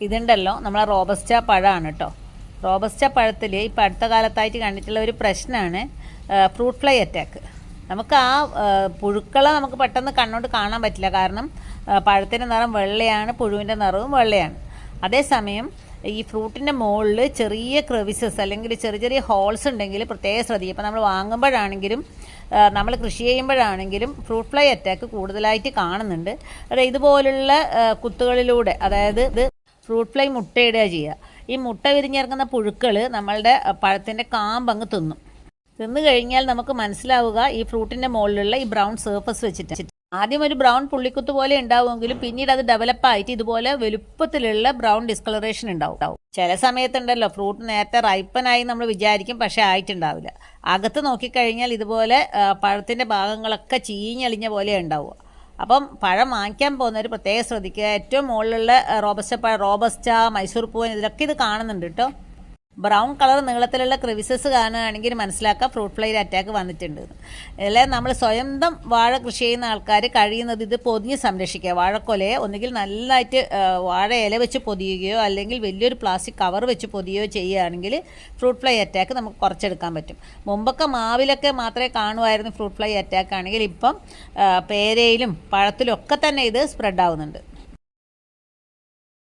ഇതുണ്ടല്ലോ നമ്മളെ റോബസ്റ്റ പഴമാണ് കേട്ടോ. റോബസ്റ്റ പഴത്തിൽ ഇപ്പം അടുത്ത കാലത്തായിട്ട് കണ്ടിട്ടുള്ള ഒരു പ്രശ്നമാണ് ഫ്രൂട്ട് ഫ്ലൈ അറ്റാക്ക്. നമുക്ക് ആ പുഴുക്കളെ നമുക്ക് പെട്ടെന്ന് കണ്ണോട്ട് കാണാൻ പറ്റില്ല, കാരണം പഴത്തിൻ്റെ നിറം വെള്ളയാണ്, പുഴുവിൻ്റെ നിറവും വെള്ളയാണ്. അതേസമയം ഈ ഫ്രൂട്ടിൻ്റെ മുകളിൽ ചെറിയ ക്രെവിസസ് അല്ലെങ്കിൽ ചെറിയ ചെറിയ ഹോൾസ് ഉണ്ടെങ്കിൽ പ്രത്യേകം ശ്രദ്ധിക്കുക. ഇപ്പോൾ നമ്മൾ വാങ്ങുമ്പോഴാണെങ്കിലും നമ്മൾ കൃഷി ചെയ്യുമ്പോഴാണെങ്കിലും ഫ്രൂട്ട് ഫ്ലൈ അറ്റാക്ക് കൂടുതലായിട്ട് കാണുന്നുണ്ട്. ഇതുപോലുള്ള കുത്തുകളിലൂടെ, അതായത് ഇത് ഫ്രൂട്ട് ഫ്ലൈ മുട്ടയിടുക ചെയ്യുക. ഈ മുട്ട വിരിഞ്ഞിറങ്ങുന്ന പുഴുക്കൾ നമ്മളുടെ പഴത്തിൻ്റെ കാമ്പങ്ങ് തിന്നു കഴിഞ്ഞാൽ നമുക്ക് മനസ്സിലാവുക ഈ ഫ്രൂട്ടിൻ്റെ മുകളിലുള്ള ഈ ബ്രൗൺ സർഫസ് വെച്ചിട്ട്. ആദ്യം ഒരു ബ്രൗൺ പുള്ളിക്കുത്ത് പോലെ ഉണ്ടാവുമെങ്കിലും പിന്നീട് അത് ഡെവലപ്പായിട്ട് ഇതുപോലെ വലുപ്പത്തിലുള്ള ബ്രൗൺ ഡിസ്കളറേഷൻ ഉണ്ടാവും. ചില സമയത്തുണ്ടല്ലോ ഫ്രൂട്ട് നേരത്തെ റൈപ്പനായി നമ്മൾ വിചാരിക്കും, പക്ഷേ ആയിട്ടുണ്ടാവില്ല. അകത്ത് നോക്കിക്കഴിഞ്ഞാൽ ഇതുപോലെ പഴത്തിൻ്റെ ഭാഗങ്ങളൊക്കെ ചീഞ്ഞളിഞ്ഞ പോലെ ഉണ്ടാവുക. അപ്പം പഴം വാങ്ങിക്കാൻ പോകുന്നവർ പ്രത്യേകം ശ്രദ്ധിക്കുക. ഏറ്റവും മുകളിലുള്ള റോബസ്റ്റ, മൈസൂർ പൂവൻ, ഇതിലൊക്കെ ഇത് കാണുന്നുണ്ട് കേട്ടോ. ബ്രൗൺ കളർ നീളത്തിലുള്ള ക്രിവിസസ് കാണുകയാണെങ്കിൽ മനസ്സിലാക്കാം ഫ്രൂട്ട് ഫ്ലൈയുടെ അറ്റാക്ക് വന്നിട്ടുണ്ട്. അല്ലെങ്കിൽ നമ്മൾ സ്വന്തം വാഴ കൃഷി ചെയ്യുന്ന ആൾക്കാർ കഴിയുന്നത് ഇത് പൊതിഞ്ഞ് സംരക്ഷിക്കുക. വാഴക്കൊലയെ ഒന്നുകിൽ നല്ലതായിട്ട് വാഴ ഇല വെച്ച് പൊതിയുകയോ അല്ലെങ്കിൽ വലിയൊരു പ്ലാസ്റ്റിക് കവർ വെച്ച് പൊതിയുകയോ ചെയ്യുകയാണെങ്കിൽ ഫ്രൂട്ട് ഫ്ലൈ അറ്റാക്ക് നമുക്ക് കുറച്ചെടുക്കാൻ പറ്റും. മുമ്പൊക്കെ മാവിലൊക്കെ മാത്രമേ കാണുമായിരുന്നു ഫ്രൂട്ട് ഫ്ലൈ അറ്റാക്ക് ആണെങ്കിൽ ഇപ്പം പേരയിലും പഴത്തിലും ഒക്കെ തന്നെ ഇത് സ്പ്രെഡ് ആവുന്നുണ്ട്.